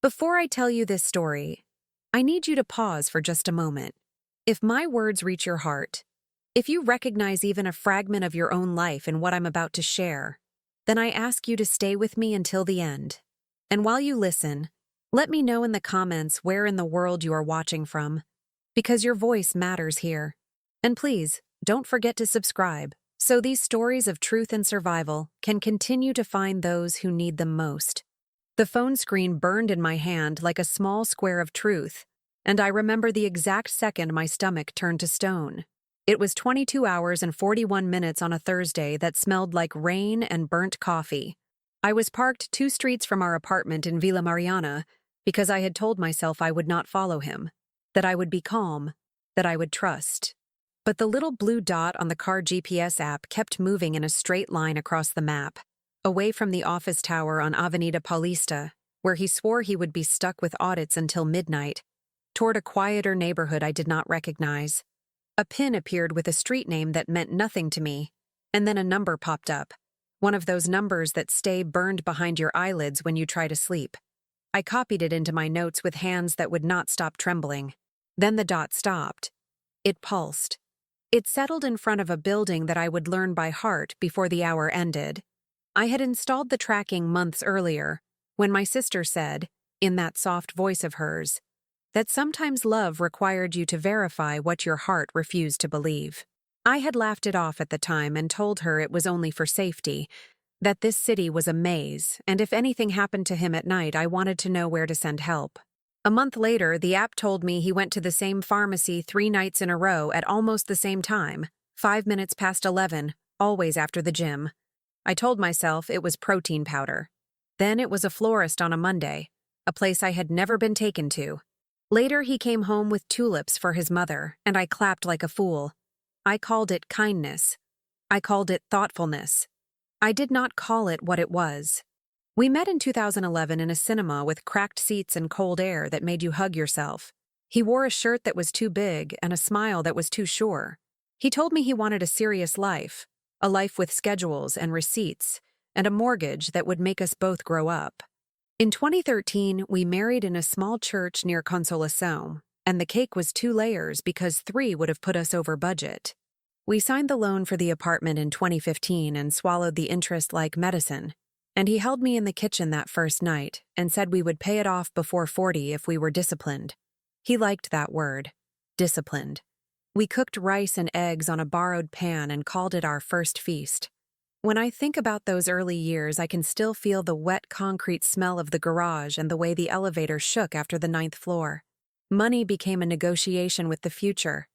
Before I tell you this story, I need you to pause for just a moment. If my words reach your heart, if you recognize even a fragment of your own life in what I'm about to share, then I ask you to stay with me until the end. And while you listen, let me know in the comments where in the world you are watching from, because your voice matters here. And please, don't forget to subscribe, so these stories of truth and survival can continue to find those who need them most. The phone screen burned in my hand like a small square of truth, and I remember the exact second my stomach turned to stone. It was 22 hours and 41 minutes on a Thursday that smelled like rain and burnt coffee. I was parked 2 streets from our apartment in Villa Mariana because I had told myself I would not follow him, that I would be calm, that I would trust. But the little blue dot on the car GPS app kept moving in a straight line across the map, away from the office tower on Avenida Paulista, where he swore he would be stuck with audits until midnight, toward a quieter neighborhood I did not recognize. A pin appeared with a street name that meant nothing to me, and then a number popped up, one of those numbers that stay burned behind your eyelids when you try to sleep. I copied it into my notes with hands that would not stop trembling. Then the dot stopped. It pulsed. It settled in front of a building that I would learn by heart before the hour ended. I had installed the tracking months earlier, when my sister said, in that soft voice of hers, that sometimes love required you to verify what your heart refused to believe. I had laughed it off at the time and told her it was only for safety, that this city was a maze, and if anything happened to him at night, I wanted to know where to send help. A month later, the app told me he went to the same pharmacy 3 nights in a row at almost the same time, 5 minutes past 11, always after the gym. I told myself it was protein powder. Then it was a florist on a Monday, a place I had never been taken to. Later, he came home with tulips for his mother, and I clapped like a fool. I called it kindness. I called it thoughtfulness. I did not call it what it was. We met in 2011 in a cinema with cracked seats and cold air that made you hug yourself. He wore a shirt that was too big and a smile that was too sure. He told me he wanted a serious life, a life with schedules and receipts, and a mortgage that would make us both grow up. In 2013, we married in a small church near Consolacion, and the cake was 2 layers because 3 would have put us over budget. We signed the loan for the apartment in 2015 and swallowed the interest like medicine, and he held me in the kitchen that first night and said we would pay it off before 40 if we were disciplined. He liked that word, disciplined. We cooked rice and eggs on a borrowed pan and called it our first feast. When I think about those early years, I can still feel the wet concrete smell of the garage and the way the elevator shook after the 9th floor. Money became a negotiation with the future.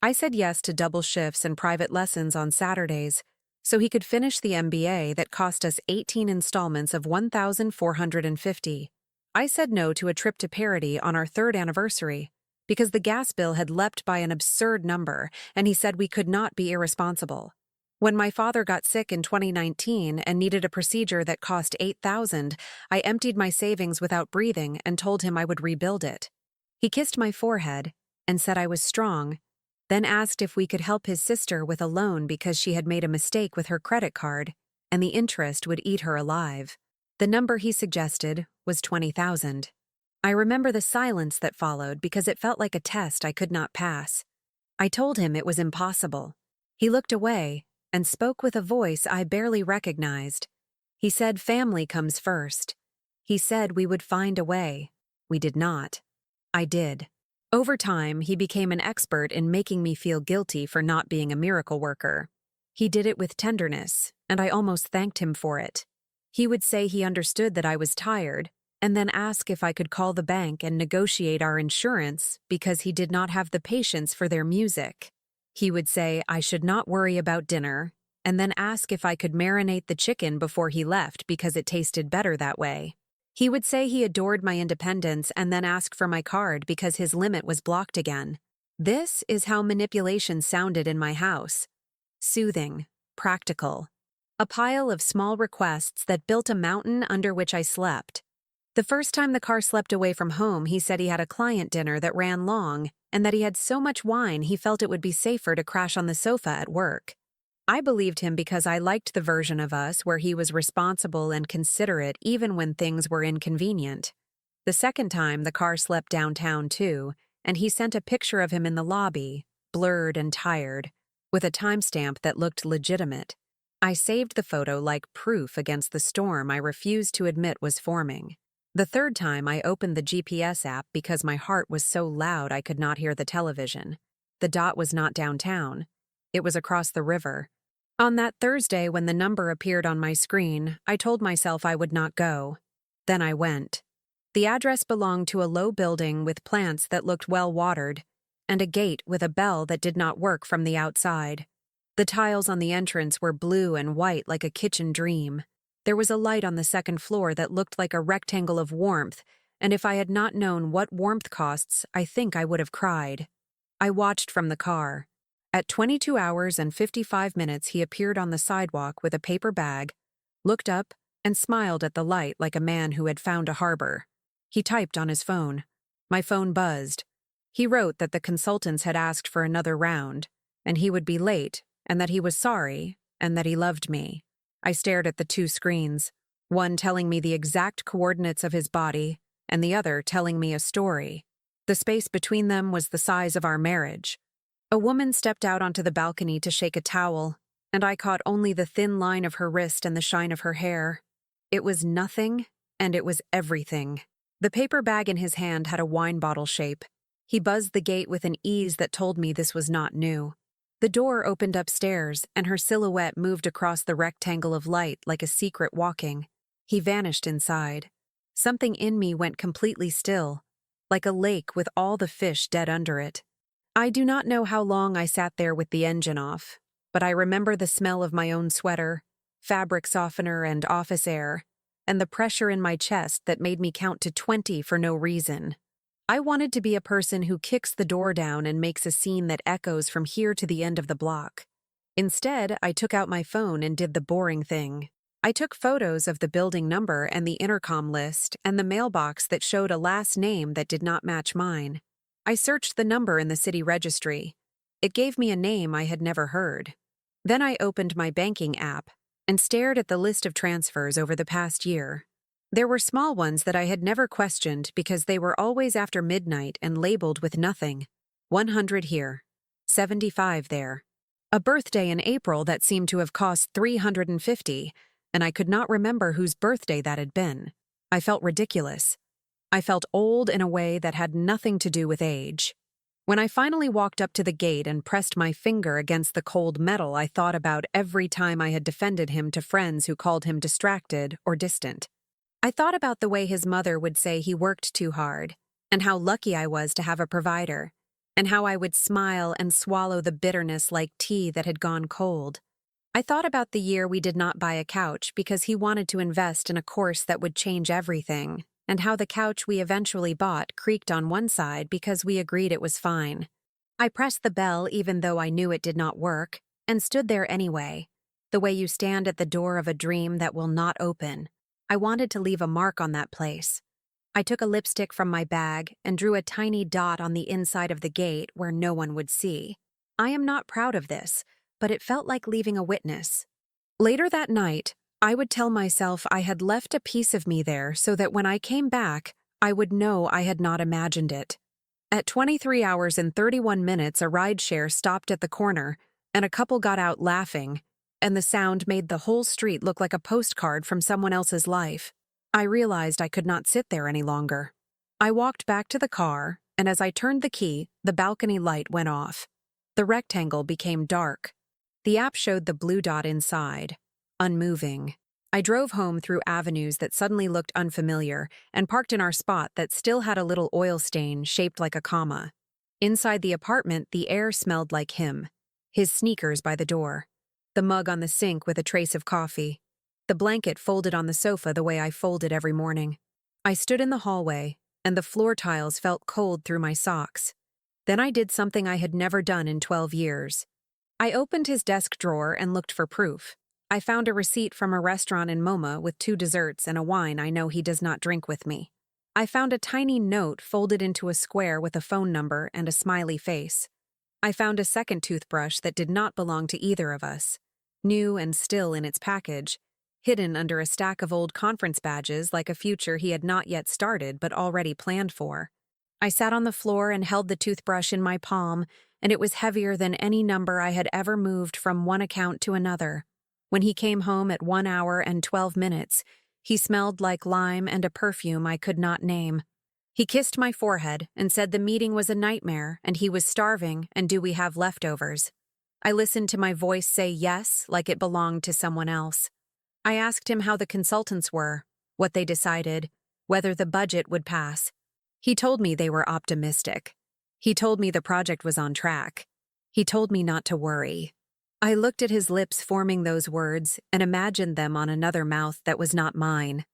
I said yes to double shifts and private lessons on Saturdays, so he could finish the MBA that cost us 18 installments of $1,450. I said no to a trip to Parody on our 3rd anniversary, because the gas bill had leapt by an absurd number, and he said we could not be irresponsible. When my father got sick in 2019 and needed a procedure that cost $8,000, I emptied my savings without breathing and told him I would rebuild it. He kissed my forehead and said I was strong, then asked if we could help his sister with a loan because she had made a mistake with her credit card, and the interest would eat her alive. The number he suggested was $20,000. I remember the silence that followed because it felt like a test I could not pass. I told him it was impossible. He looked away and spoke with a voice I barely recognized. He said family comes first. He said we would find a way. We did not. I did. Over time, he became an expert in making me feel guilty for not being a miracle worker. He did it with tenderness, and I almost thanked him for it. He would say he understood that I was tired, and then ask if I could call the bank and negotiate our insurance because he did not have the patience for their music. He would say I should not worry about dinner, and then ask if I could marinate the chicken before he left because it tasted better that way. He would say he adored my independence and then ask for my card because his limit was blocked again. This is how manipulation sounded in my house. Soothing, practical. A pile of small requests that built a mountain under which I slept. The first time the car slept away from home, he said he had a client dinner that ran long and that he had so much wine he felt it would be safer to crash on the sofa at work. I believed him because I liked the version of us where he was responsible and considerate even when things were inconvenient. The second time, the car slept downtown too, and he sent a picture of him in the lobby, blurred and tired, with a timestamp that looked legitimate. I saved the photo like proof against the storm I refused to admit was forming. The third time, I opened the GPS app because my heart was so loud I could not hear the television. The dot was not downtown. It was across the river. On that Thursday, when the number appeared on my screen, I told myself I would not go. Then I went. The address belonged to a low building with plants that looked well watered, and a gate with a bell that did not work from the outside. The tiles on the entrance were blue and white like a kitchen dream. There was a light on the second floor that looked like a rectangle of warmth, and if I had not known what warmth costs, I think I would have cried. I watched from the car. At 22 hours and 55 minutes, he appeared on the sidewalk with a paper bag, looked up, and smiled at the light like a man who had found a harbor. He typed on his phone. My phone buzzed. He wrote that the consultants had asked for another round, and he would be late, and that he was sorry, and that he loved me. I stared at the two screens, one telling me the exact coordinates of his body, and the other telling me a story. The space between them was the size of our marriage. A woman stepped out onto the balcony to shake a towel, and I caught only the thin line of her wrist and the shine of her hair. It was nothing, and it was everything. The paper bag in his hand had a wine bottle shape. He buzzed the gate with an ease that told me this was not new. The door opened upstairs, and her silhouette moved across the rectangle of light like a secret walking. He vanished inside. Something in me went completely still, like a lake with all the fish dead under it. I do not know how long I sat there with the engine off, but I remember the smell of my own sweater, fabric softener, and office air, and the pressure in my chest that made me count to 20 for no reason. I wanted to be a person who kicks the door down and makes a scene that echoes from here to the end of the block. Instead, I took out my phone and did the boring thing. I took photos of the building number and the intercom list and the mailbox that showed a last name that did not match mine. I searched the number in the city registry. It gave me a name I had never heard. Then I opened my banking app and stared at the list of transfers over the past year. There were small ones that I had never questioned because they were always after midnight and labeled with nothing. 100 here. 75 there. A birthday in April that seemed to have cost $350, and I could not remember whose birthday that had been. I felt ridiculous. I felt old in a way that had nothing to do with age. When I finally walked up to the gate and pressed my finger against the cold metal, I thought about every time I had defended him to friends who called him distracted or distant. I thought about the way his mother would say he worked too hard, and how lucky I was to have a provider, and how I would smile and swallow the bitterness like tea that had gone cold. I thought about the year we did not buy a couch because he wanted to invest in a course that would change everything, and how the couch we eventually bought creaked on one side because we agreed it was fine. I pressed the bell even though I knew it did not work, and stood there anyway, the way you stand at the door of a dream that will not open. I wanted to leave a mark on that place. I took a lipstick from my bag and drew a tiny dot on the inside of the gate where no one would see. I am not proud of this, but it felt like leaving a witness. Later that night, I would tell myself I had left a piece of me there so that when I came back, I would know I had not imagined it. At 23 hours and 31 minutes, a rideshare stopped at the corner, and a couple got out laughing, and the sound made the whole street look like a postcard from someone else's life. I realized I could not sit there any longer. I walked back to the car, and as I turned the key, the balcony light went off. The rectangle became dark. The app showed the blue dot inside, unmoving. I drove home through avenues that suddenly looked unfamiliar and parked in our spot that still had a little oil stain shaped like a comma. Inside the apartment, the air smelled like him, his sneakers by the door, the mug on the sink with a trace of coffee, the blanket folded on the sofa the way I folded every morning. I stood in the hallway, and the floor tiles felt cold through my socks. Then I did something I had never done in 12 years. I opened his desk drawer and looked for proof. I found a receipt from a restaurant in MoMA with 2 desserts and a wine I know he does not drink with me. I found a tiny note folded into a square with a phone number and a smiley face. I found a second toothbrush that did not belong to either of us. New and still in its package, hidden under a stack of old conference badges like a future he had not yet started but already planned for. I sat on the floor and held the toothbrush in my palm, and it was heavier than any number I had ever moved from one account to another. When he came home at 1 hour and 12 minutes, he smelled like lime and a perfume I could not name. He kissed my forehead and said the meeting was a nightmare and he was starving and do we have leftovers. I listened to my voice say yes like it belonged to someone else. I asked him how the consultants were, what they decided, whether the budget would pass. He told me they were optimistic. He told me the project was on track. He told me not to worry. I looked at his lips forming those words and imagined them on another mouth that was not mine.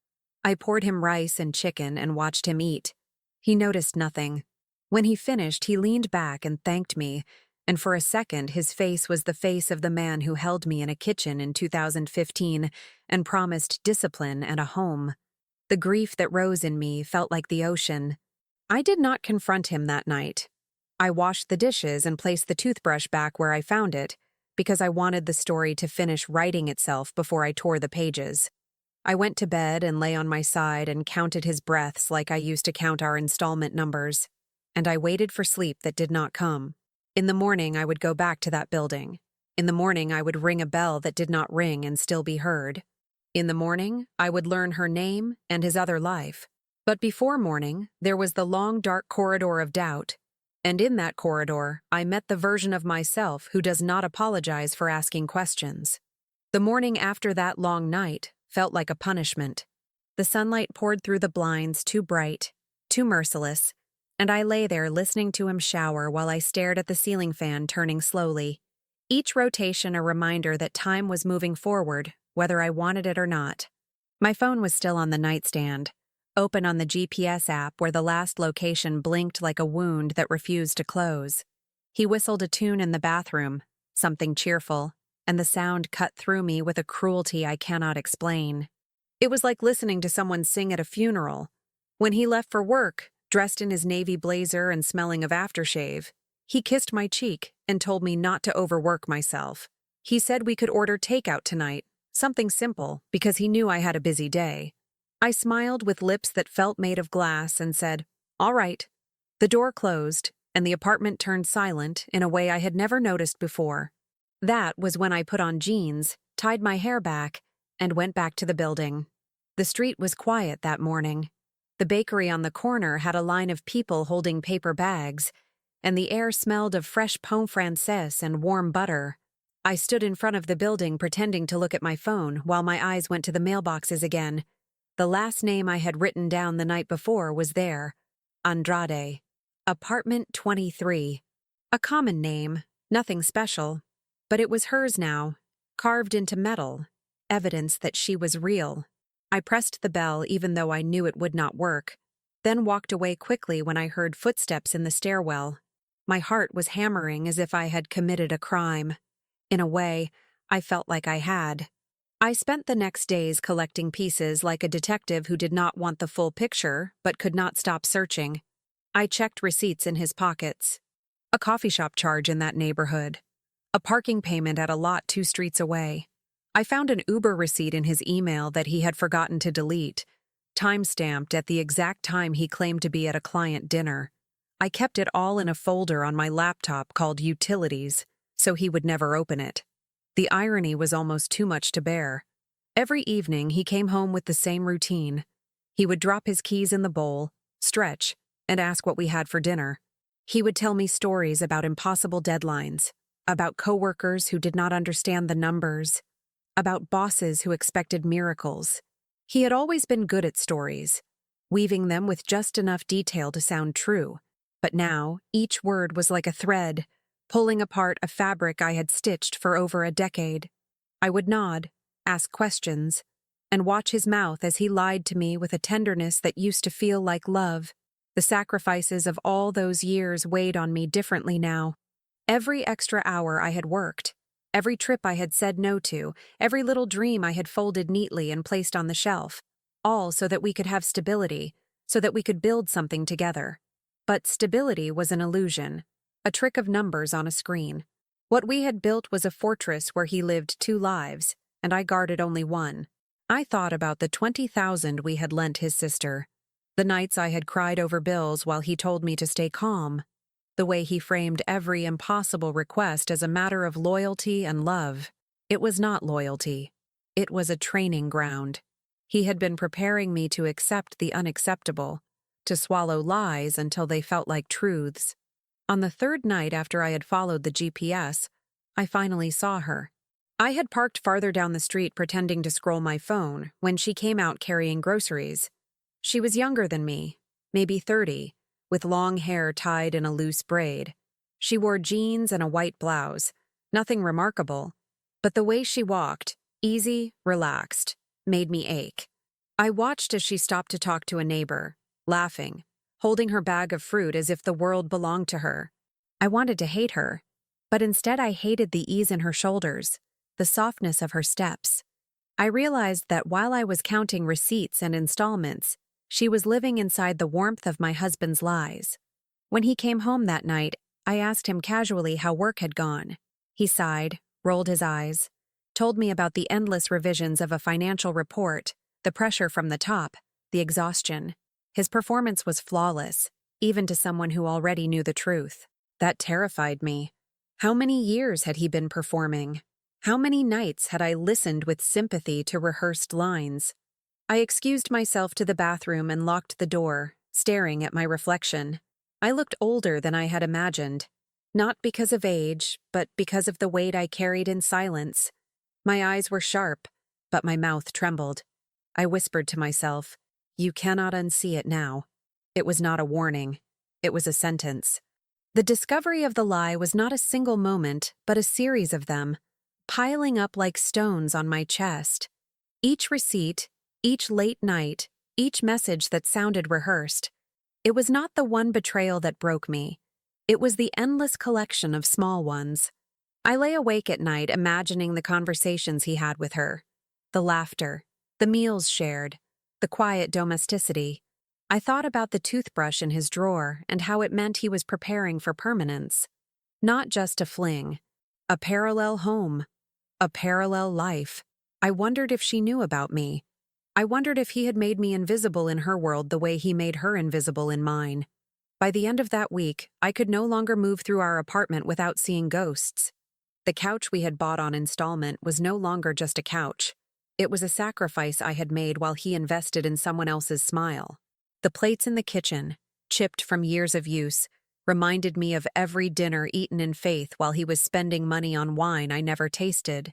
I poured him rice and chicken and watched him eat. He noticed nothing. When he finished, he leaned back and thanked me, and for a second his face was the face of the man who held me in a kitchen in 2015 and promised discipline and a home. The grief that rose in me felt like the ocean. I did not confront him that night. I washed the dishes and placed the toothbrush back where I found it, because I wanted the story to finish writing itself before I tore the pages. I went to bed and lay on my side and counted his breaths like I used to count our installment numbers. And I waited for sleep that did not come. In the morning, I would go back to that building. In the morning, I would ring a bell that did not ring and still be heard. In the morning, I would learn her name and his other life. But before morning, there was the long, dark corridor of doubt. And in that corridor, I met the version of myself who does not apologize for asking questions. The morning after that long night felt like a punishment. The sunlight poured through the blinds too bright, too merciless, and I lay there listening to him shower while I stared at the ceiling fan turning slowly. Each rotation a reminder that time was moving forward, whether I wanted it or not. My phone was still on the nightstand, open on the GPS app where the last location blinked like a wound that refused to close. He whistled a tune in the bathroom, something cheerful, and the sound cut through me with a cruelty I cannot explain. It was like listening to someone sing at a funeral. When he left for work, dressed in his navy blazer and smelling of aftershave, he kissed my cheek and told me not to overwork myself. He said we could order takeout tonight, something simple, because he knew I had a busy day. I smiled with lips that felt made of glass and said, "All right." The door closed, and the apartment turned silent in a way I had never noticed before. That was when I put on jeans, tied my hair back, and went back to the building. The street was quiet that morning. The bakery on the corner had a line of people holding paper bags, and the air smelled of fresh pain francais and warm butter. I stood in front of the building pretending to look at my phone while my eyes went to the mailboxes again. The last name I had written down the night before was there. Andrade. Apartment 23. A common name, nothing special. But it was hers now, carved into metal, evidence that she was real. I pressed the bell even though I knew it would not work, then walked away quickly when I heard footsteps in the stairwell. My heart was hammering as if I had committed a crime. In a way, I felt like I had. I spent the next days collecting pieces like a detective who did not want the full picture but could not stop searching. I checked receipts in his pockets. A coffee shop charge in that neighborhood. A parking payment at a lot 2 streets away. I found an Uber receipt in his email that he had forgotten to delete, time-stamped at the exact time he claimed to be at a client dinner. I kept it all in a folder on my laptop called Utilities, so he would never open it. The irony was almost too much to bear. Every evening he came home with the same routine. He would drop his keys in the bowl, stretch, and ask what we had for dinner. He would tell me stories about impossible deadlines, about coworkers who did not understand the numbers, about bosses who expected miracles. He had always been good at stories, weaving them with just enough detail to sound true. But now, each word was like a thread, pulling apart a fabric I had stitched for over a decade. I would nod, ask questions, and watch his mouth as he lied to me with a tenderness that used to feel like love. The sacrifices of all those years weighed on me differently now. Every extra hour I had worked, every trip I had said no to, every little dream I had folded neatly and placed on the shelf, all so that we could have stability, so that we could build something together. But stability was an illusion, a trick of numbers on a screen. What we had built was a fortress where he lived 2 lives, and I guarded only one. I thought about the 20,000 we had lent his sister, the nights I had cried over bills while he told me to stay calm, the way he framed every impossible request as a matter of loyalty and love. It was not loyalty. It was a training ground. He had been preparing me to accept the unacceptable, to swallow lies until they felt like truths. On the third night after I had followed the GPS, I finally saw her. I had parked farther down the street pretending to scroll my phone when she came out carrying groceries. She was younger than me, maybe 30, with long hair tied in a loose braid. She wore jeans and a white blouse, nothing remarkable, but the way she walked, easy, relaxed, made me ache. I watched as she stopped to talk to a neighbor, laughing, holding her bag of fruit as if the world belonged to her. I wanted to hate her, but instead I hated the ease in her shoulders, the softness of her steps. I realized that while I was counting receipts and installments, she was living inside the warmth of my husband's lies. When he came home that night, I asked him casually how work had gone. He sighed, rolled his eyes, told me about the endless revisions of a financial report, the pressure from the top, the exhaustion. His performance was flawless, even to someone who already knew the truth. That terrified me. How many years had he been performing? How many nights had I listened with sympathy to rehearsed lines? I excused myself to the bathroom and locked the door, staring at my reflection. I looked older than I had imagined, not because of age, but because of the weight I carried in silence. My eyes were sharp, but my mouth trembled. I whispered to myself, "You cannot unsee it now." It was not a warning. It was a sentence. The discovery of the lie was not a single moment, but a series of them, piling up like stones on my chest. Each receipt, each late night, each message that sounded rehearsed. It was not the one betrayal that broke me. It was the endless collection of small ones. I lay awake at night imagining the conversations he had with her, the laughter, the meals shared, the quiet domesticity. I thought about the toothbrush in his drawer and how it meant he was preparing for permanence. Not just a fling, a parallel home, a parallel life. I wondered if she knew about me. I wondered if he had made me invisible in her world the way he made her invisible in mine. By the end of that week, I could no longer move through our apartment without seeing ghosts. The couch we had bought on installment was no longer just a couch. It was a sacrifice I had made while he invested in someone else's smile. The plates in the kitchen, chipped from years of use, reminded me of every dinner eaten in faith while he was spending money on wine I never tasted.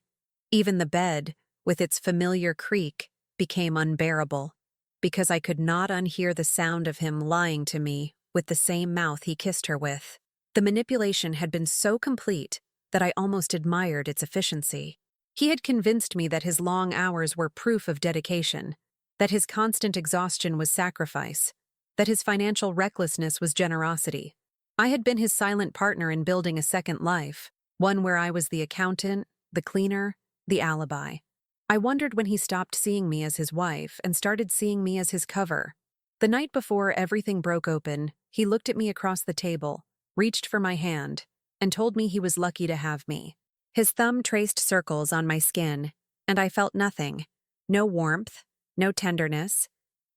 Even the bed, with its familiar creak, became unbearable, because I could not unhear the sound of him lying to me with the same mouth he kissed her with. The manipulation had been so complete that I almost admired its efficiency. He had convinced me that his long hours were proof of dedication, that his constant exhaustion was sacrifice, that his financial recklessness was generosity. I had been his silent partner in building a second life, one where I was the accountant, the cleaner, the alibi. I wondered when he stopped seeing me as his wife and started seeing me as his cover. The night before everything broke open, he looked at me across the table, reached for my hand, and told me he was lucky to have me. His thumb traced circles on my skin, and I felt nothing. No warmth, no tenderness,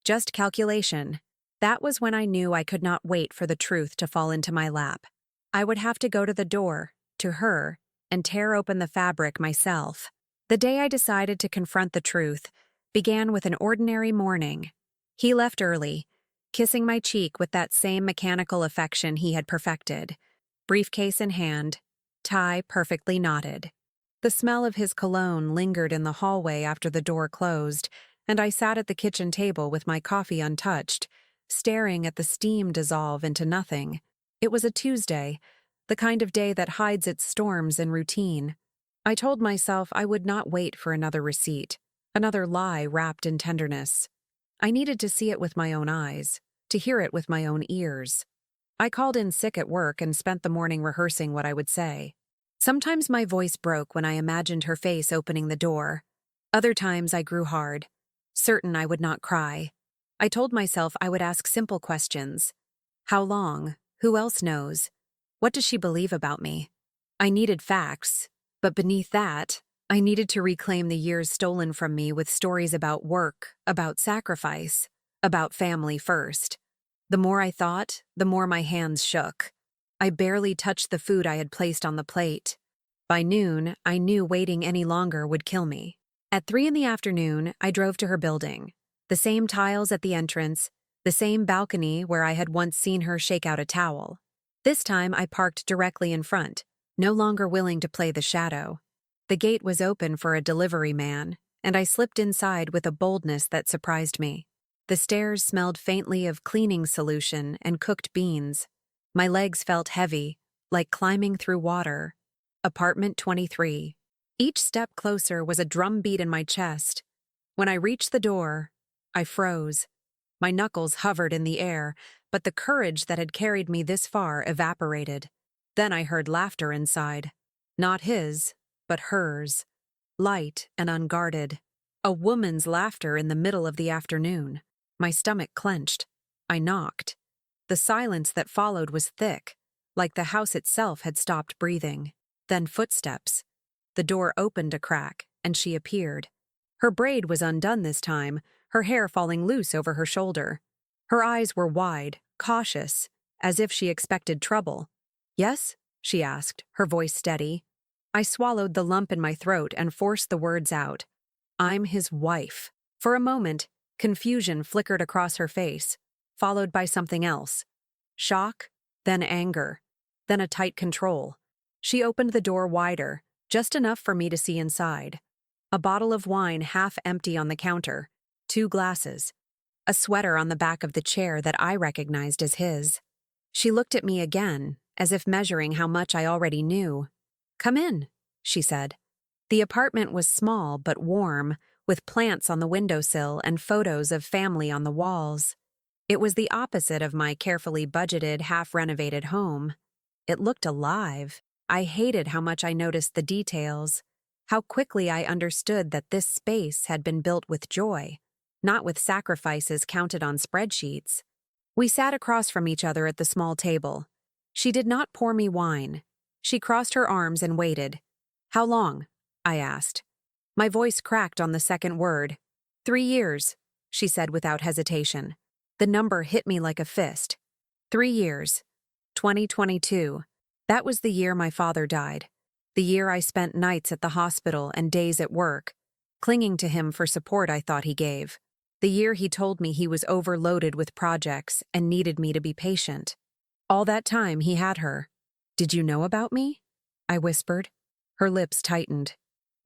just calculation. That was when I knew I could not wait for the truth to fall into my lap. I would have to go to the door, to her, and tear open the fabric myself. The day I decided to confront the truth began with an ordinary morning. He left early, kissing my cheek with that same mechanical affection he had perfected, briefcase in hand, tie perfectly knotted. The smell of his cologne lingered in the hallway after the door closed, and I sat at the kitchen table with my coffee untouched, staring at the steam dissolve into nothing. It was a Tuesday, the kind of day that hides its storms in routine. I told myself I would not wait for another receipt, another lie wrapped in tenderness. I needed to see it with my own eyes, to hear it with my own ears. I called in sick at work and spent the morning rehearsing what I would say. Sometimes my voice broke when I imagined her face opening the door. Other times I grew hard, certain I would not cry. I told myself I would ask simple questions. How long? Who else knows? What does she believe about me? I needed facts, but beneath that, I needed to reclaim the years stolen from me with stories about work, about sacrifice, about family first. The more I thought, the more my hands shook. I barely touched the food I had placed on the plate. By noon, I knew waiting any longer would kill me. At 3 in the afternoon, I drove to her building. The same tiles at the entrance, the same balcony where I had once seen her shake out a towel. This time I parked directly in front, no longer willing to play the shadow. The gate was open for a delivery man, and I slipped inside with a boldness that surprised me. The stairs smelled faintly of cleaning solution and cooked beans. My legs felt heavy, like climbing through water. Apartment 23. Each step closer was a drumbeat in my chest. When I reached the door, I froze. My knuckles hovered in the air, but the courage that had carried me this far evaporated. Then I heard laughter inside. Not his, but hers. Light and unguarded. A woman's laughter in the middle of the afternoon. My stomach clenched. I knocked. The silence that followed was thick, like the house itself had stopped breathing. Then footsteps. The door opened a crack, and she appeared. Her braid was undone this time, her hair falling loose over her shoulder. Her eyes were wide, cautious, as if she expected trouble. "Yes?" she asked, her voice steady. I swallowed the lump in my throat and forced the words out. "I'm his wife." For a moment, confusion flickered across her face, followed by something else. Shock, then anger, then a tight control. She opened the door wider, just enough for me to see inside. A bottle of wine half empty on the counter, 2 glasses. A sweater on the back of the chair that I recognized as his. She looked at me again, as if measuring how much I already knew. "Come in," she said. The apartment was small but warm, with plants on the windowsill and photos of family on the walls. It was the opposite of my carefully budgeted, half-renovated home. It looked alive. I hated how much I noticed the details, how quickly I understood that this space had been built with joy, not with sacrifices counted on spreadsheets. We sat across from each other at the small table. She did not pour me wine. She crossed her arms and waited. "How long?" I asked. My voice cracked on the second word. 3 years, she said without hesitation. The number hit me like a fist. 3 years. 2022. That was the year my father died. The year I spent nights at the hospital and days at work, clinging to him for support I thought he gave. The year he told me he was overloaded with projects and needed me to be patient. All that time he had her. "Did you know about me?" I whispered. Her lips tightened.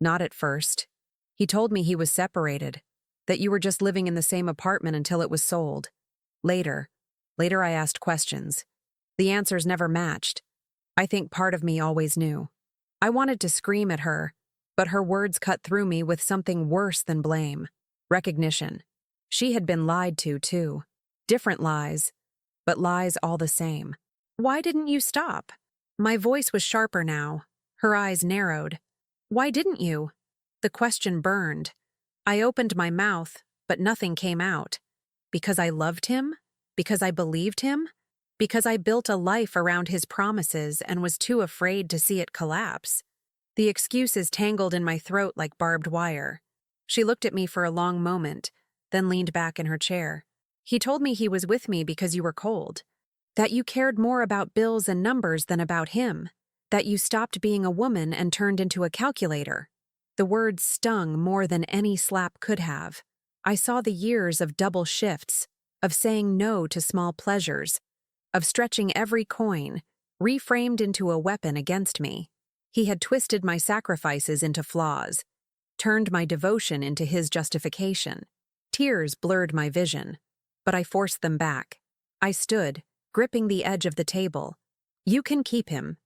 "Not at first. He told me he was separated, that you were just living in the same apartment until it was sold. Later I asked questions. The answers never matched. I think part of me always knew. I wanted to scream at her, but her words cut through me with something worse than blame. Recognition. She had been lied to, too. Different lies, but lies all the same. "Why didn't you stop?" My voice was sharper now. Her eyes narrowed. "Why didn't you?" The question burned. I opened my mouth, but nothing came out. Because I loved him? Because I believed him? Because I built a life around his promises and was too afraid to see it collapse? The excuses tangled in my throat like barbed wire. She looked at me for a long moment, then leaned back in her chair. "He told me he was with me because you were cold. That you cared more about bills and numbers than about him. That you stopped being a woman and turned into a calculator." The words stung more than any slap could have. I saw the years of double shifts, of saying no to small pleasures, of stretching every coin, reframed into a weapon against me. He had twisted my sacrifices into flaws, turned my devotion into his justification. Tears blurred my vision, but I forced them back. I stood, gripping the edge of the table. "You can keep him,"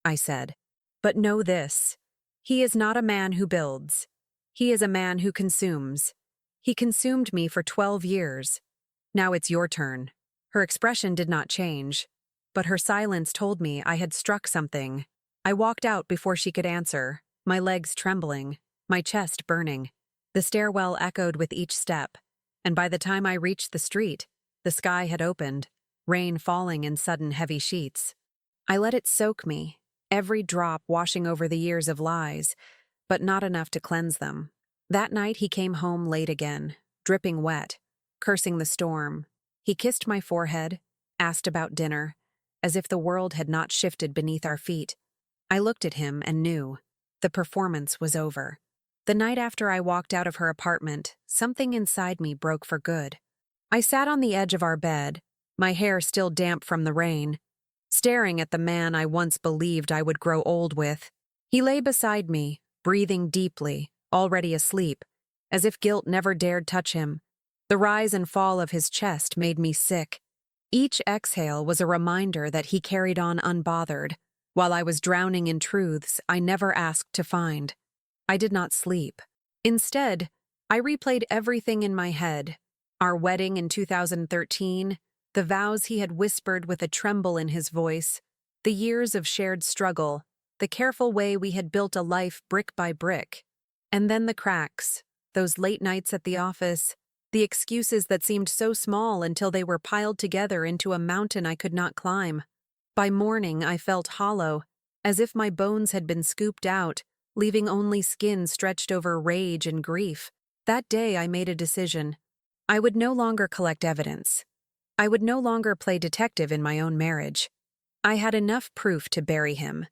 I said. "But know this. He is not a man who builds. He is a man who consumes. He consumed me for 12 years. Now it's your turn." Her expression did not change, but her silence told me I had struck something. I walked out before she could answer, my legs trembling, my chest burning. The stairwell echoed with each step, and by the time I reached the street, the sky had opened, rain falling in sudden heavy sheets. I let it soak me, every drop washing over the years of lies, but not enough to cleanse them. That night he came home late again, dripping wet, cursing the storm. He kissed my forehead, asked about dinner, as if the world had not shifted beneath our feet. I looked at him and knew. The performance was over. The night after I walked out of her apartment, something inside me broke for good. I sat on the edge of our bed, my hair still damp from the rain, staring at the man I once believed I would grow old with. He lay beside me, breathing deeply, already asleep, as if guilt never dared touch him. The rise and fall of his chest made me sick. Each exhale was a reminder that he carried on unbothered, while I was drowning in truths I never asked to find. I did not sleep. Instead, I replayed everything in my head. Our wedding in 2013, the vows he had whispered with a tremble in his voice, the years of shared struggle, the careful way we had built a life brick by brick. And then the cracks, those late nights at the office, the excuses that seemed so small until they were piled together into a mountain I could not climb. By morning, I felt hollow, as if my bones had been scooped out, leaving only skin stretched over rage and grief. That day, I made a decision. I would no longer collect evidence. I would no longer play detective in my own marriage. I had enough proof to bury him,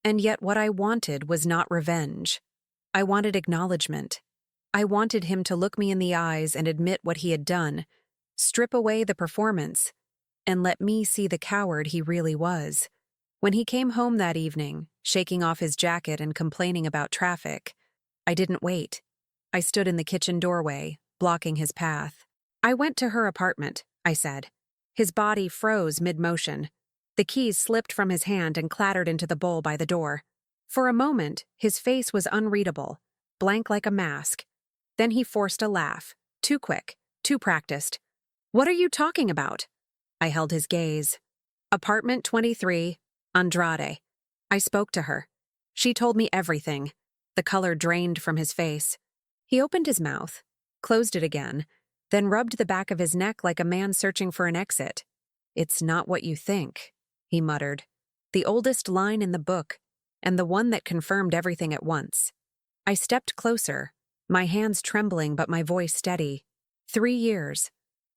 and yet what I wanted was not revenge. I wanted acknowledgement. I wanted him to look me in the eyes and admit what he had done, strip away the performance, and let me see the coward he really was. When he came home that evening, shaking off his jacket and complaining about traffic, I didn't wait. I stood in the kitchen doorway, blocking his path. "I went to her apartment," I said. His body froze mid-motion. The keys slipped from his hand and clattered into the bowl by the door. For a moment, his face was unreadable, blank like a mask. Then he forced a laugh, too quick, too practiced. "What are you talking about?" I held his gaze. "Apartment 23, Andrade." I spoke to her. She told me everything. The color drained from his face. He opened his mouth, closed it again, then rubbed the back of his neck like a man searching for an exit. "It's not what you think," he muttered. The oldest line in the book, and the one that confirmed everything at once. I stepped closer, my hands trembling but my voice steady. 3 years.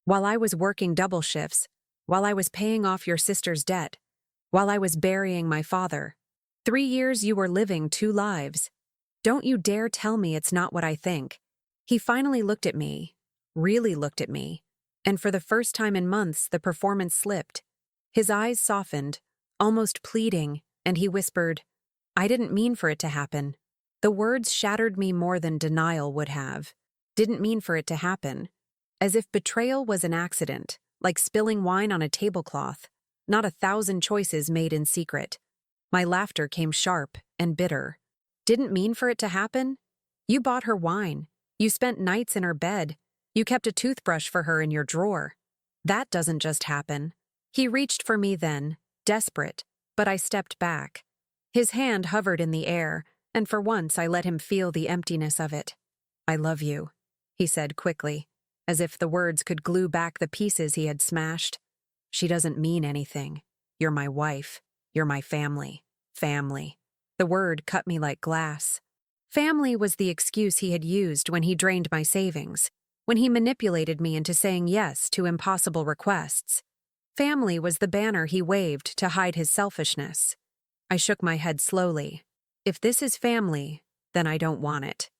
While I was working double shifts, while I was paying off your sister's debt, while I was burying my father. 3 years you were living 2 lives. Don't you dare tell me it's not what I think. He finally looked at me, really looked at me, and for the first time in months the performance slipped. His eyes softened, almost pleading, and he whispered, "I didn't mean for it to happen." The words shattered me more than denial would have. Didn't mean for it to happen. As if betrayal was an accident, like spilling wine on a tablecloth, not 1,000 choices made in secret. My laughter came sharp and bitter. Didn't mean for it to happen? You bought her wine. You spent nights in her bed. You kept a toothbrush for her in your drawer. That doesn't just happen. He reached for me then, desperate, but I stepped back. His hand hovered in the air, and for once I let him feel the emptiness of it. "I love you," he said quickly, as if the words could glue back the pieces he had smashed. "She doesn't mean anything. You're my wife. You're my family. Family." The word cut me like glass. Family was the excuse he had used when he drained my savings, when he manipulated me into saying yes to impossible requests. Family was the banner he waved to hide his selfishness. I shook my head slowly. If this is family, then I don't want it.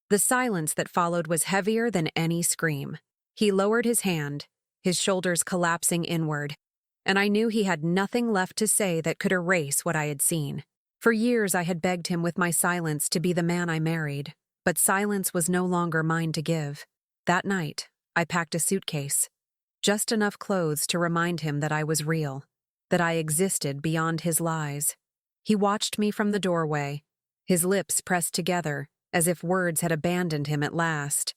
The silence that followed was heavier than any scream. He lowered his hand, his shoulders collapsing inward, and I knew he had nothing left to say that could erase what I had seen. For years I had begged him with my silence to be the man I married, but silence was no longer mine to give. That night, I packed a suitcase. Just enough clothes to remind him that I was real, that I existed beyond his lies. He watched me from the doorway, his lips pressed together, as if words had abandoned him at last.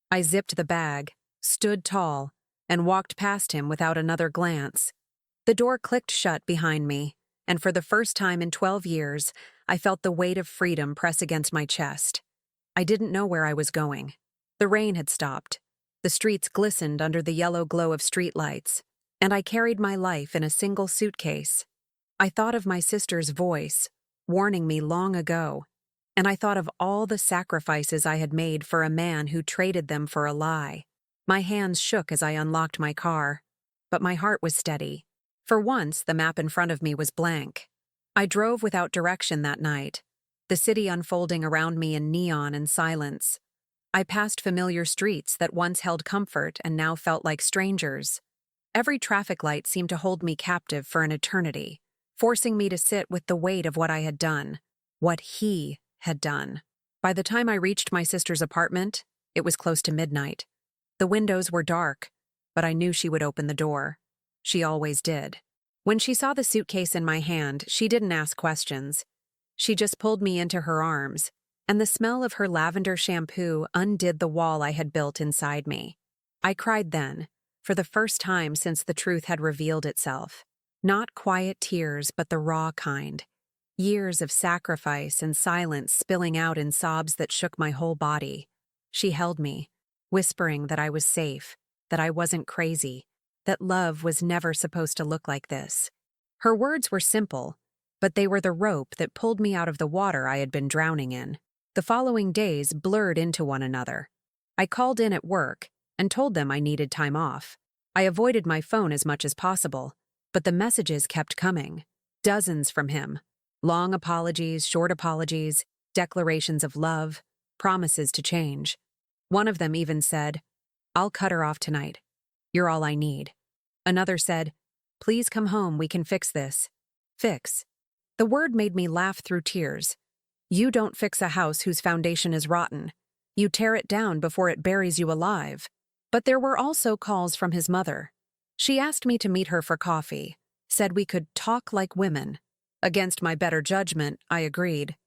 I zipped the bag, stood tall, and walked past him without another glance. The door clicked shut behind me, and for the first time in 12 years, I felt the weight of freedom press against my chest. I didn't know where I was going. The rain had stopped. The streets glistened under the yellow glow of streetlights, and I carried my life in a single suitcase. I thought of my sister's voice, warning me long ago. And I thought of all the sacrifices I had made for a man who traded them for a lie. My hands shook as I unlocked my car, but my heart was steady. For once, the map in front of me was blank. I drove without direction that night, the city unfolding around me in neon and silence. I passed familiar streets that once held comfort and now felt like strangers. Every traffic light seemed to hold me captive for an eternity, forcing me to sit with the weight of what I had done, what he had done. By the time I reached my sister's apartment, it was close to midnight. The windows were dark, but I knew she would open the door. She always did. When she saw the suitcase in my hand, she didn't ask questions. She just pulled me into her arms, and the smell of her lavender shampoo undid the wall I had built inside me. I cried then, for the first time since the truth had revealed itself. Not quiet tears, but the raw kind. Years of sacrifice and silence spilling out in sobs that shook my whole body. She held me, whispering that I was safe, that I wasn't crazy, that love was never supposed to look like this. Her words were simple, but they were the rope that pulled me out of the water I had been drowning in. The following days blurred into one another. I called in at work and told them I needed time off. I avoided my phone as much as possible, but the messages kept coming. Dozens from him. Long apologies, short apologies, declarations of love, promises to change. One of them even said, "I'll cut her off tonight. You're all I need." Another said, "Please come home, we can fix this." Fix. The word made me laugh through tears. You don't fix a house whose foundation is rotten. You tear it down before it buries you alive. But there were also calls from his mother. She asked me to meet her for coffee, said we could talk like women. Against my better judgment, I agreed.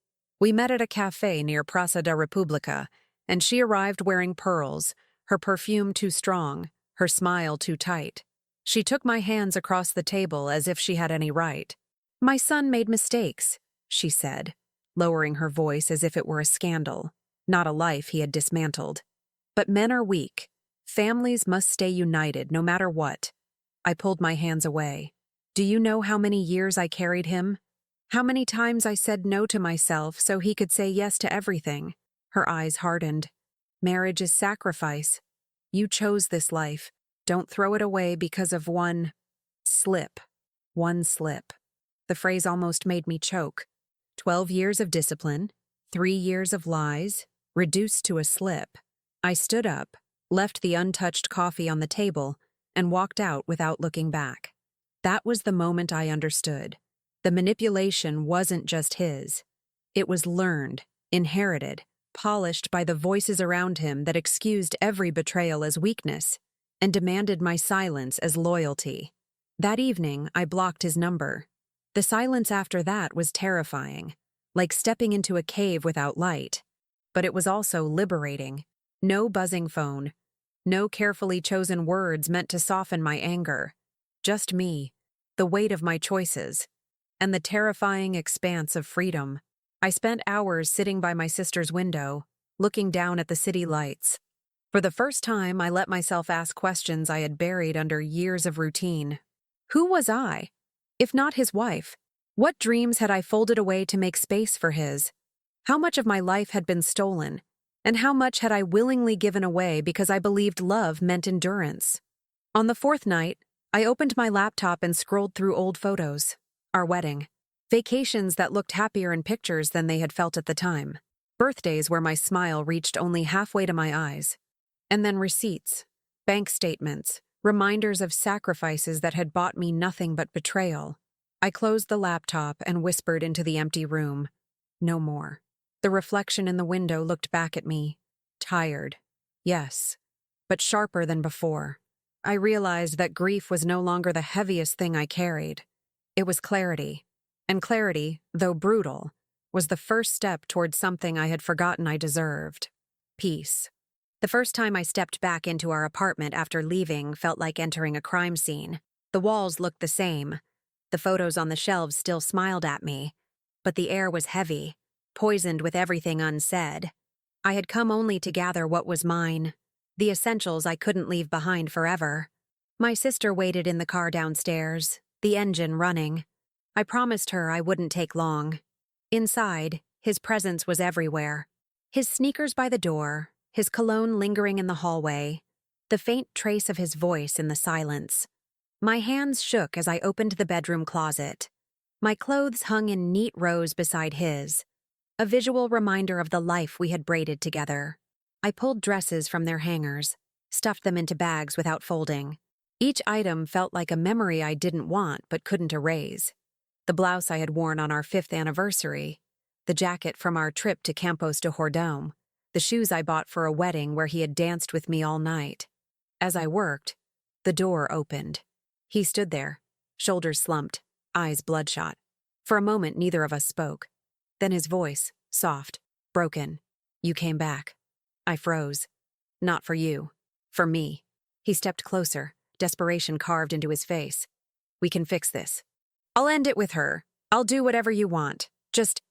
We met at a cafe near Praça da República, and she arrived wearing pearls, her perfume too strong, her smile too tight. She took my hands across the table as if she had any right. "My son made mistakes," she said, lowering her voice as if it were a scandal, not a life he had dismantled. "But men are weak. Families must stay united no matter what." I pulled my hands away. "Do you know how many years I carried him? How many times I said no to myself so he could say yes to everything?" Her eyes hardened. "Marriage is sacrifice. You chose this life. Don't throw it away because of one slip." One slip. The phrase almost made me choke. 12 years of discipline, 3 years of lies, reduced to a slip. I stood up, left the untouched coffee on the table, and walked out without looking back. That was the moment I understood. The manipulation wasn't just his. It was learned, inherited, polished by the voices around him that excused every betrayal as weakness and demanded my silence as loyalty. That evening, I blocked his number. The silence after that was terrifying, like stepping into a cave without light. But it was also liberating. No buzzing phone, no carefully chosen words meant to soften my anger. Just me, the weight of my choices, and the terrifying expanse of freedom. I spent hours sitting by my sister's window, looking down at the city lights. For the first time, I let myself ask questions I had buried under years of routine. Who was I, if not his wife? What dreams had I folded away to make space for his? How much of my life had been stolen? And how much had I willingly given away because I believed love meant endurance? On the 4th night, I opened my laptop and scrolled through old photos. Our wedding. Vacations that looked happier in pictures than they had felt at the time. Birthdays where my smile reached only halfway to my eyes. And then receipts, bank statements, reminders of sacrifices that had bought me nothing but betrayal. I closed the laptop and whispered into the empty room. No more. The reflection in the window looked back at me. Tired. Yes, but sharper than before. I realized that grief was no longer the heaviest thing I carried. It was clarity. And clarity, though brutal, was the first step toward something I had forgotten I deserved. Peace. The first time I stepped back into our apartment after leaving felt like entering a crime scene. The walls looked the same. The photos on the shelves still smiled at me. But the air was heavy, poisoned with everything unsaid. I had come only to gather what was mine, the essentials I couldn't leave behind forever. My sister waited in the car downstairs, the engine running. I promised her I wouldn't take long. Inside, his presence was everywhere. His sneakers by the door, his cologne lingering in the hallway, the faint trace of his voice in the silence. My hands shook as I opened the bedroom closet. My clothes hung in neat rows beside his, a visual reminder of the life we had braided together. I pulled dresses from their hangers, stuffed them into bags without folding. Each item felt like a memory I didn't want but couldn't erase. The blouse I had worn on our 5th anniversary, the jacket from our trip to Campos de Jordão, the shoes I bought for a wedding where he had danced with me all night. As I worked, the door opened. He stood there, shoulders slumped, eyes bloodshot. For a moment, neither of us spoke. Then his voice, soft, broken. "You came back." I froze. "Not for you. For me." He stepped closer, desperation carved into his face. "We can fix this. I'll end it with her. I'll do whatever you want. Just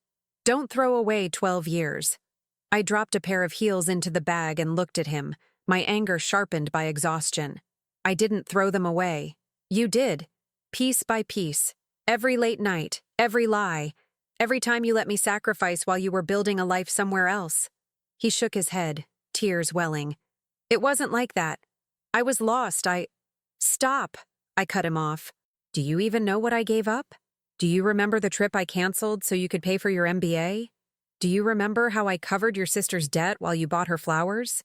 don't throw away 12 years. I dropped a pair of heels into the bag and looked at him, my anger sharpened by exhaustion. "I didn't throw them away. You did. Piece by piece. Every late night, every lie, every time you let me sacrifice while you were building a life somewhere else." He shook his head, tears welling. "It wasn't like that. I was lost. Stop," I cut him off. "Do you even know what I gave up? Do you remember the trip I canceled so you could pay for your MBA? Do you remember how I covered your sister's debt while you bought her flowers?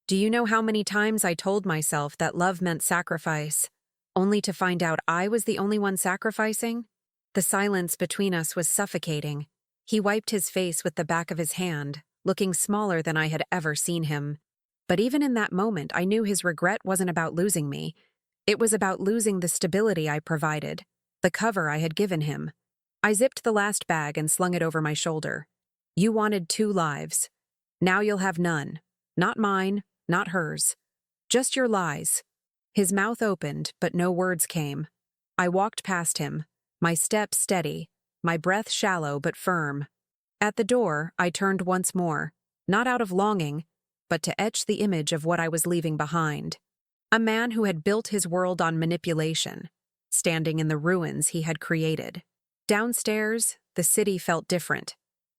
Do you know how many times I told myself that love meant sacrifice, only to find out I was the only one sacrificing?" The silence between us was suffocating. He wiped his face with the back of his hand, looking smaller than I had ever seen him. But even in that moment, I knew his regret wasn't about losing me. It was about losing the stability I provided, the cover I had given him. I zipped the last bag and slung it over my shoulder. "You wanted 2 lives. Now you'll have none. Not mine, not hers. Just your lies." His mouth opened, but no words came. I walked past him, my step steady, my breath shallow but firm. At the door, I turned once more, not out of longing, but to etch the image of what I was leaving behind. A man who had built his world on manipulation, standing in the ruins he had created. Downstairs, the city felt different.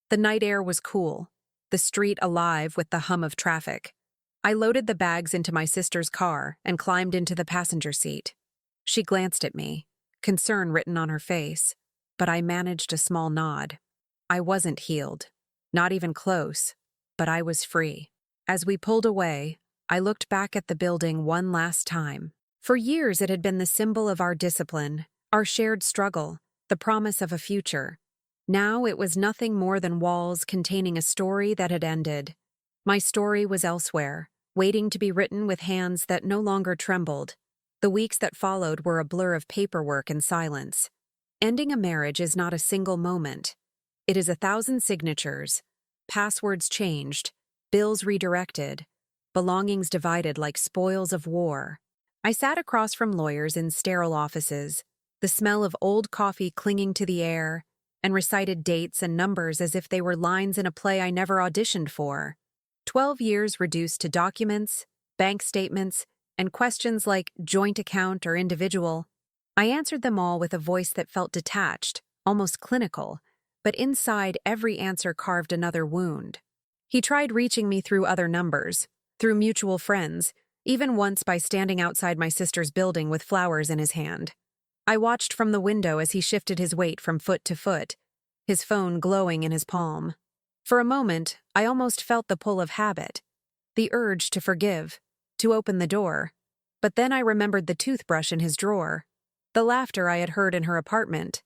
The night air was cool, the street alive with the hum of traffic. I loaded the bags into my sister's car and climbed into the passenger seat. She glanced at me, concern written on her face, but I managed a small nod. I wasn't healed, not even close, but I was free. As we pulled away, I looked back at the building one last time. For years it had been the symbol of our discipline, our shared struggle, the promise of a future. Now it was nothing more than walls containing a story that had ended. My story was elsewhere, waiting to be written with hands that no longer trembled. The weeks that followed were a blur of paperwork and silence. Ending a marriage is not a single moment. It is 1,000 signatures, passwords changed, bills redirected, belongings divided like spoils of war. I sat across from lawyers in sterile offices, the smell of old coffee clinging to the air, and recited dates and numbers as if they were lines in a play I never auditioned for. 12 years reduced to documents, bank statements, and questions like joint account or individual. I answered them all with a voice that felt detached, almost clinical, but inside every answer carved another wound. He tried reaching me through other numbers, through mutual friends, even once by standing outside my sister's building with flowers in his hand. I watched from the window as he shifted his weight from foot to foot, his phone glowing in his palm. For a moment, I almost felt the pull of habit, the urge to forgive, to open the door. But then I remembered the toothbrush in his drawer, the laughter I had heard in her apartment,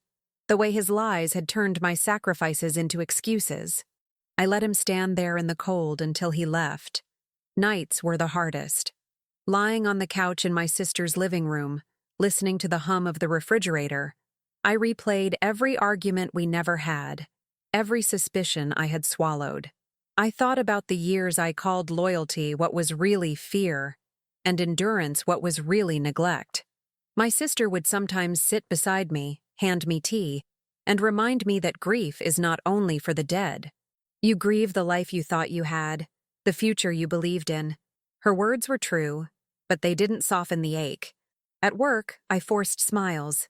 the way his lies had turned my sacrifices into excuses. I let him stand there in the cold until he left. Nights were the hardest. Lying on the couch in my sister's living room, listening to the hum of the refrigerator, I replayed every argument we never had, every suspicion I had swallowed. I thought about the years I called loyalty what was really fear, and endurance what was really neglect. My sister would sometimes sit beside me, hand me tea, and remind me that grief is not only for the dead. You grieve the life you thought you had, the future you believed in. Her words were true, but they didn't soften the ache. At work, I forced smiles.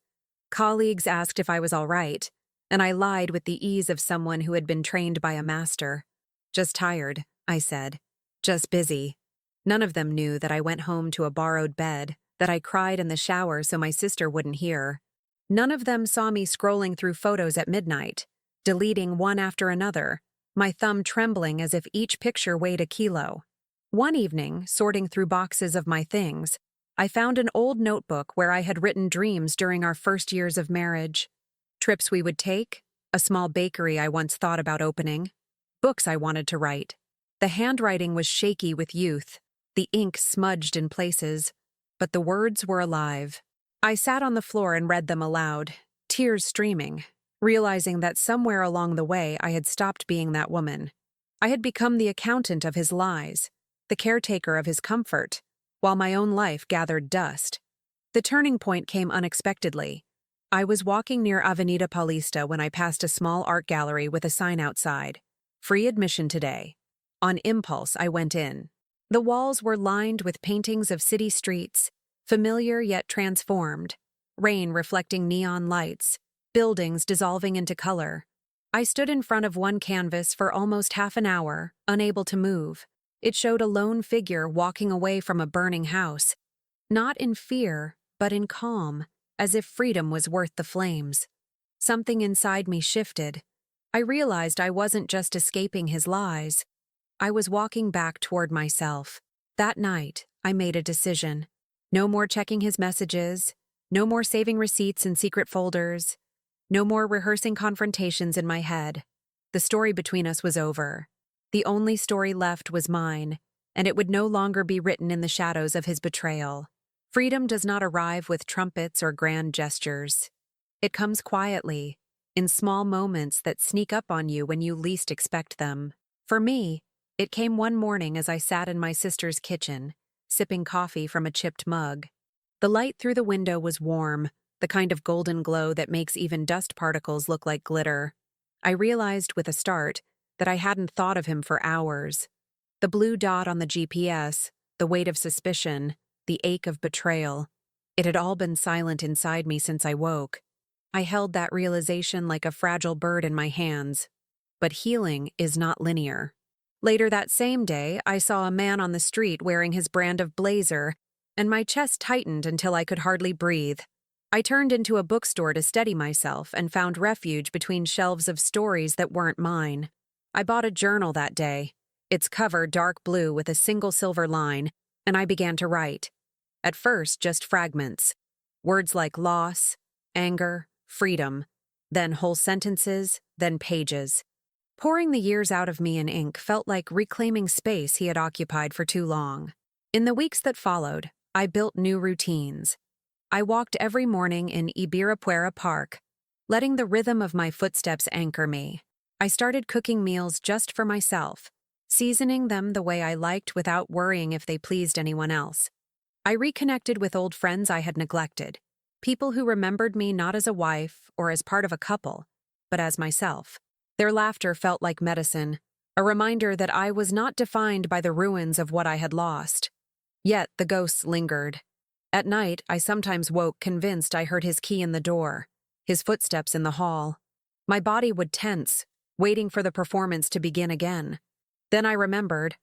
Colleagues asked if I was all right, and I lied with the ease of someone who had been trained by a master. "Just tired," I said. "Just busy." None of them knew that I went home to a borrowed bed, that I cried in the shower so my sister wouldn't hear. None of them saw me scrolling through photos at midnight, deleting one after another, my thumb trembling as if each picture weighed a kilo. One evening, sorting through boxes of my things, I found an old notebook where I had written dreams during our first years of marriage. Trips we would take, a small bakery I once thought about opening, books I wanted to write. The handwriting was shaky with youth, the ink smudged in places, but the words were alive. I sat on the floor and read them aloud, tears streaming, realizing that somewhere along the way I had stopped being that woman. I had become the accountant of his lies, the caretaker of his comfort, while my own life gathered dust. The turning point came unexpectedly. I was walking near Avenida Paulista when I passed a small art gallery with a sign outside, "Free admission today." On impulse, I went in. The walls were lined with paintings of city streets, familiar yet transformed, rain reflecting neon lights, buildings dissolving into color. I stood in front of one canvas for almost half an hour, unable to move. It showed a lone figure walking away from a burning house, not in fear, but in calm, as if freedom was worth the flames. Something inside me shifted. I realized I wasn't just escaping his lies. I was walking back toward myself. That night, I made a decision. No more checking his messages, no more saving receipts in secret folders, no more rehearsing confrontations in my head. The story between us was over. The only story left was mine, and it would no longer be written in the shadows of his betrayal. Freedom does not arrive with trumpets or grand gestures. It comes quietly, in small moments that sneak up on you when you least expect them. For me, it came one morning as I sat in my sister's kitchen, sipping coffee from a chipped mug. The light through the window was warm, the kind of golden glow that makes even dust particles look like glitter. I realized with a start that I hadn't thought of him for hours. The blue dot on the GPS, the weight of suspicion, the ache of betrayal. It had all been silent inside me since I woke. I held that realization like a fragile bird in my hands. But healing is not linear. Later that same day, I saw a man on the street wearing his brand of blazer, and my chest tightened until I could hardly breathe. I turned into a bookstore to steady myself and found refuge between shelves of stories that weren't mine. I bought a journal that day, its cover dark blue with a single silver line, and I began to write. At first, just fragments. Words like loss, anger, freedom, then whole sentences, then pages. Pouring the years out of me in ink felt like reclaiming space he had occupied for too long. In the weeks that followed, I built new routines. I walked every morning in Ibirapuera Park, letting the rhythm of my footsteps anchor me. I started cooking meals just for myself, seasoning them the way I liked without worrying if they pleased anyone else. I reconnected with old friends I had neglected, people who remembered me not as a wife or as part of a couple, but as myself. Their laughter felt like medicine, a reminder that I was not defined by the ruins of what I had lost. Yet the ghosts lingered. At night, I sometimes woke convinced I heard his key in the door, his footsteps in the hall. My body would tense, waiting for the performance to begin again. Then I remembered.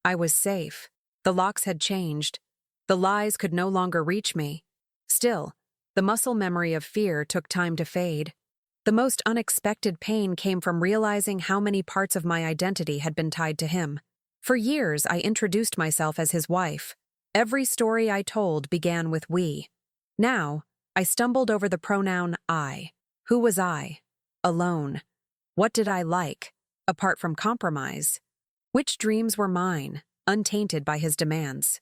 I was safe. The locks had changed. The lies could no longer reach me. Still, the muscle memory of fear took time to fade. The most unexpected pain came from realizing how many parts of my identity had been tied to him. For years, I introduced myself as his wife. Every story I told began with we. Now, I stumbled over the pronoun I. Who was I? Alone. What did I like, apart from compromise? Which dreams were mine, untainted by his demands?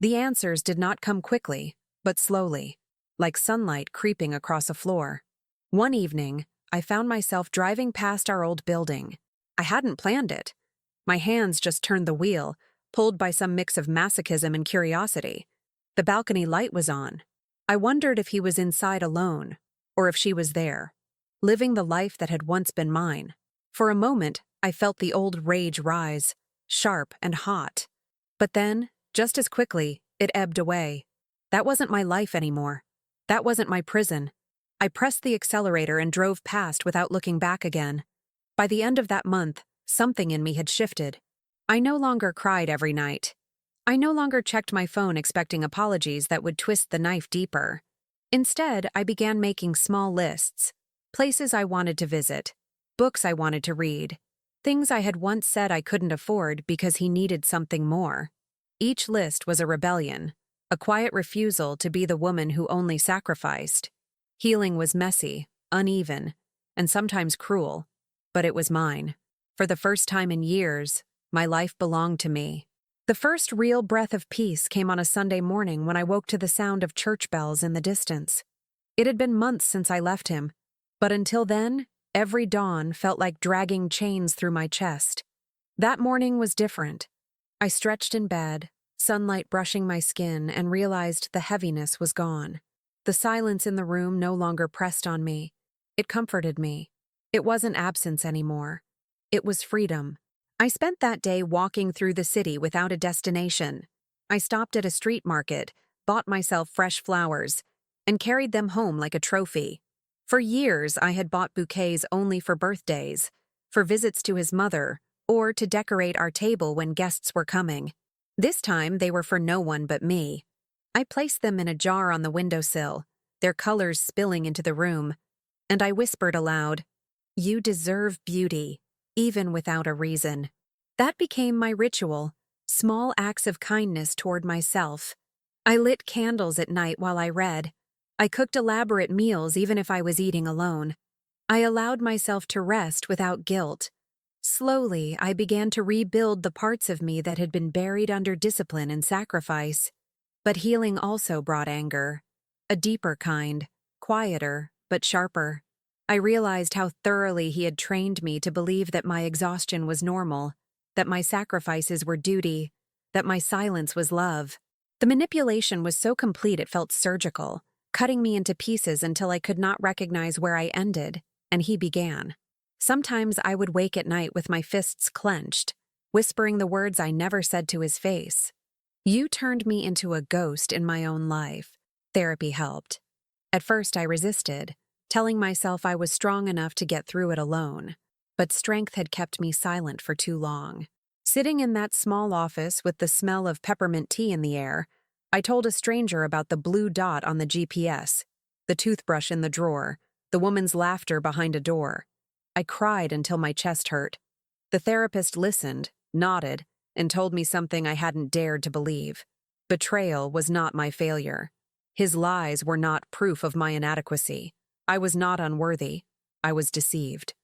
The answers did not come quickly, but slowly, like sunlight creeping across a floor. One evening, I found myself driving past our old building. I hadn't planned it. My hands just turned the wheel, pulled by some mix of masochism and curiosity. The balcony light was on. I wondered if he was inside alone, or if she was there, living the life that had once been mine. For a moment, I felt the old rage rise, sharp and hot. But then, just as quickly, it ebbed away. That wasn't my life anymore. That wasn't my prison. I pressed the accelerator and drove past without looking back again. By the end of that month, something in me had shifted. I no longer cried every night. I no longer checked my phone expecting apologies that would twist the knife deeper. Instead, I began making small lists. Places I wanted to visit, books I wanted to read, things I had once said I couldn't afford because he needed something more. Each list was a rebellion, a quiet refusal to be the woman who only sacrificed. Healing was messy, uneven, and sometimes cruel, but it was mine. For the first time in years, my life belonged to me. The first real breath of peace came on a Sunday morning when I woke to the sound of church bells in the distance. It had been months since I left him, but until then, every dawn felt like dragging chains through my chest. That morning was different. I stretched in bed, sunlight brushing my skin, and realized the heaviness was gone. The silence in the room no longer pressed on me. It comforted me. It wasn't absence anymore. It was freedom. I spent that day walking through the city without a destination. I stopped at a street market, bought myself fresh flowers, and carried them home like a trophy. For years, I had bought bouquets only for birthdays, for visits to his mother, or to decorate our table when guests were coming. This time, they were for no one but me. I placed them in a jar on the windowsill, their colors spilling into the room, and I whispered aloud, "You deserve beauty, even without a reason." That became my ritual, small acts of kindness toward myself. I lit candles at night while I read. I cooked elaborate meals even if I was eating alone. I allowed myself to rest without guilt. Slowly, I began to rebuild the parts of me that had been buried under discipline and sacrifice. But healing also brought anger. A deeper kind, quieter, but sharper. I realized how thoroughly he had trained me to believe that my exhaustion was normal, that my sacrifices were duty, that my silence was love. The manipulation was so complete it felt surgical, cutting me into pieces until I could not recognize where I ended, and he began. Sometimes I would wake at night with my fists clenched, whispering the words I never said to his face. "You turned me into a ghost in my own life." Therapy helped. At first I resisted, telling myself I was strong enough to get through it alone. But strength had kept me silent for too long. Sitting in that small office with the smell of peppermint tea in the air, I told a stranger about the blue dot on the GPS, the toothbrush in the drawer, the woman's laughter behind a door. I cried until my chest hurt. The therapist listened, nodded, and told me something I hadn't dared to believe. Betrayal was not my failure. His lies were not proof of my inadequacy. I was not unworthy. I was deceived.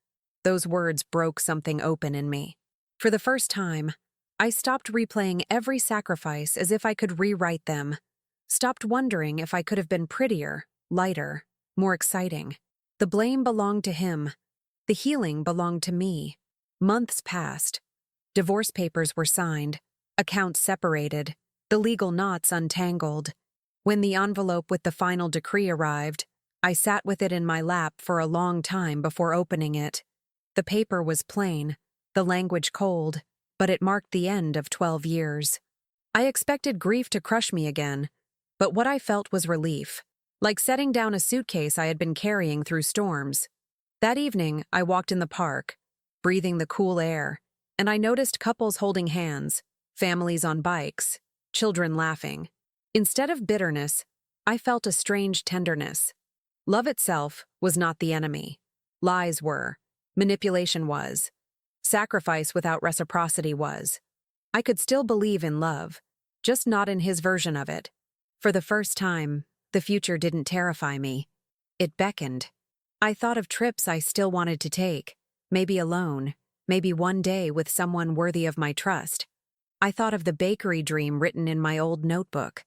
Those words broke something open in me. For the first time, I stopped replaying every sacrifice as if I could rewrite them. Stopped wondering if I could have been prettier, lighter, more exciting. The blame belonged to him. The healing belonged to me. Months passed. Divorce papers were signed, accounts separated, the legal knots untangled. When the envelope with the final decree arrived, I sat with it in my lap for a long time before opening it. The paper was plain, the language cold, but it marked the end of 12 years. I expected grief to crush me again, but what I felt was relief, like setting down a suitcase I had been carrying through storms. That evening, I walked in the park, breathing the cool air, and I noticed couples holding hands, families on bikes, children laughing. Instead of bitterness, I felt a strange tenderness. Love itself was not the enemy. Lies were. Manipulation was. Sacrifice without reciprocity was. I could still believe in love, just not in his version of it. For the first time, the future didn't terrify me. It beckoned. I thought of trips I still wanted to take, maybe alone, maybe one day with someone worthy of my trust. I thought of the bakery dream written in my old notebook,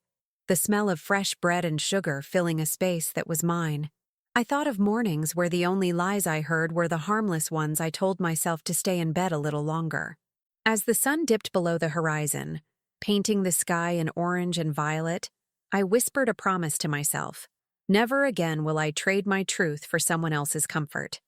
the smell of fresh bread and sugar filling a space that was mine. I thought of mornings where the only lies I heard were the harmless ones I told myself to stay in bed a little longer. As the sun dipped below the horizon, painting the sky in orange and violet, I whispered a promise to myself. Never again will I trade my truth for someone else's comfort.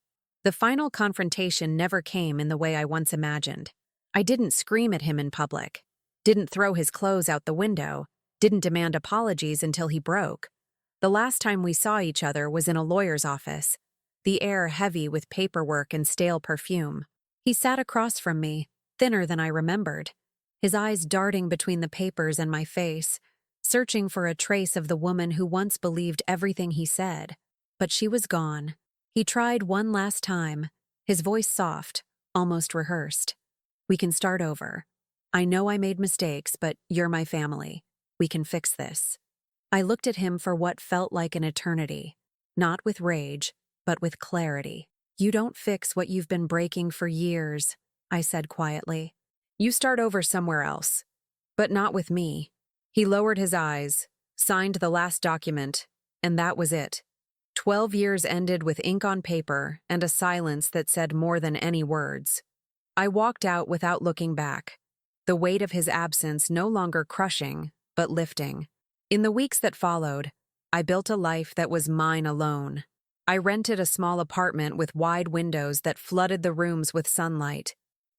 The final confrontation never came in the way I once imagined. I didn't scream at him in public, didn't throw his clothes out the window, didn't demand apologies until he broke. The last time we saw each other was in a lawyer's office, the air heavy with paperwork and stale perfume. He sat across from me, thinner than I remembered, his eyes darting between the papers and my face, searching for a trace of the woman who once believed everything he said. But she was gone. He tried one last time, his voice soft, almost rehearsed. "We can start over. I know I made mistakes, but you're my family. We can fix this." I looked at him for what felt like an eternity, not with rage, but with clarity. "You don't fix what you've been breaking for years," I said quietly. "You start over somewhere else, but not with me." He lowered his eyes, signed the last document, and that was it. 12 years ended with ink on paper and a silence that said more than any words. I walked out without looking back, the weight of his absence no longer crushing, but lifting. In the weeks that followed, I built a life that was mine alone. I rented a small apartment with wide windows that flooded the rooms with sunlight.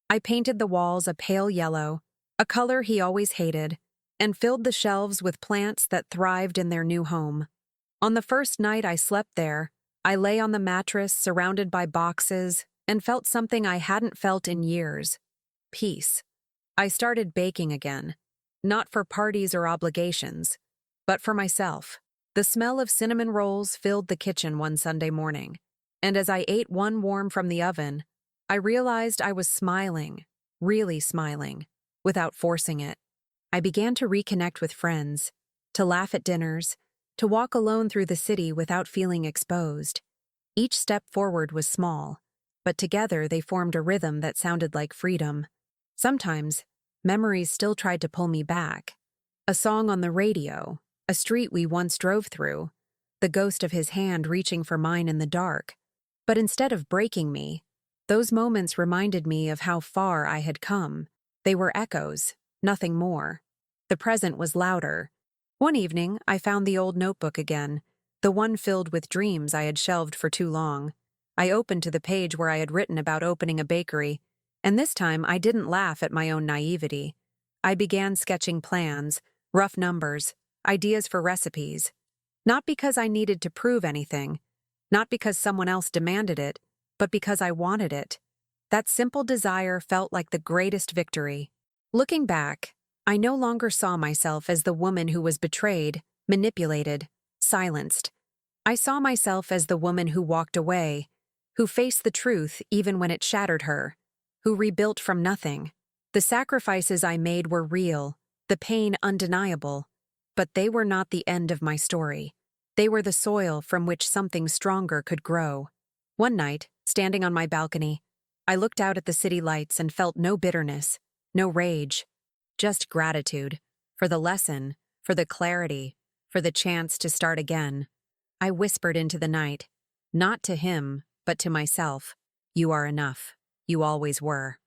I painted the walls a pale yellow, a color he always hated, and filled the shelves with plants that thrived in their new home. On the first night I slept there, I lay on the mattress surrounded by boxes and felt something I hadn't felt in years: peace. I started baking again, not for parties or obligations, but for myself. The smell of cinnamon rolls filled the kitchen one Sunday morning, and as I ate one warm from the oven, I realized I was smiling, really smiling, without forcing it. I began to reconnect with friends, to laugh at dinners, to walk alone through the city without feeling exposed. Each step forward was small, but together they formed a rhythm that sounded like freedom. Sometimes, memories still tried to pull me back. A song on the radio, a street we once drove through, the ghost of his hand reaching for mine in the dark. But instead of breaking me, those moments reminded me of how far I had come. They were echoes, nothing more. The present was louder. One evening, I found the old notebook again, the one filled with dreams I had shelved for too long. I opened to the page where I had written about opening a bakery, and this time I didn't laugh at my own naivety. I began sketching plans, rough numbers, ideas for recipes. Not because I needed to prove anything, not because someone else demanded it, but because I wanted it. That simple desire felt like the greatest victory. Looking back, I no longer saw myself as the woman who was betrayed, manipulated, silenced. I saw myself as the woman who walked away, who faced the truth even when it shattered her, who rebuilt from nothing. The sacrifices I made were real, the pain undeniable, but they were not the end of my story. They were the soil from which something stronger could grow. One night, standing on my balcony, I looked out at the city lights and felt no bitterness, no rage, just gratitude for the lesson, for the clarity, for the chance to start again. I whispered into the night, not to him, but to myself, "You are enough. You always were."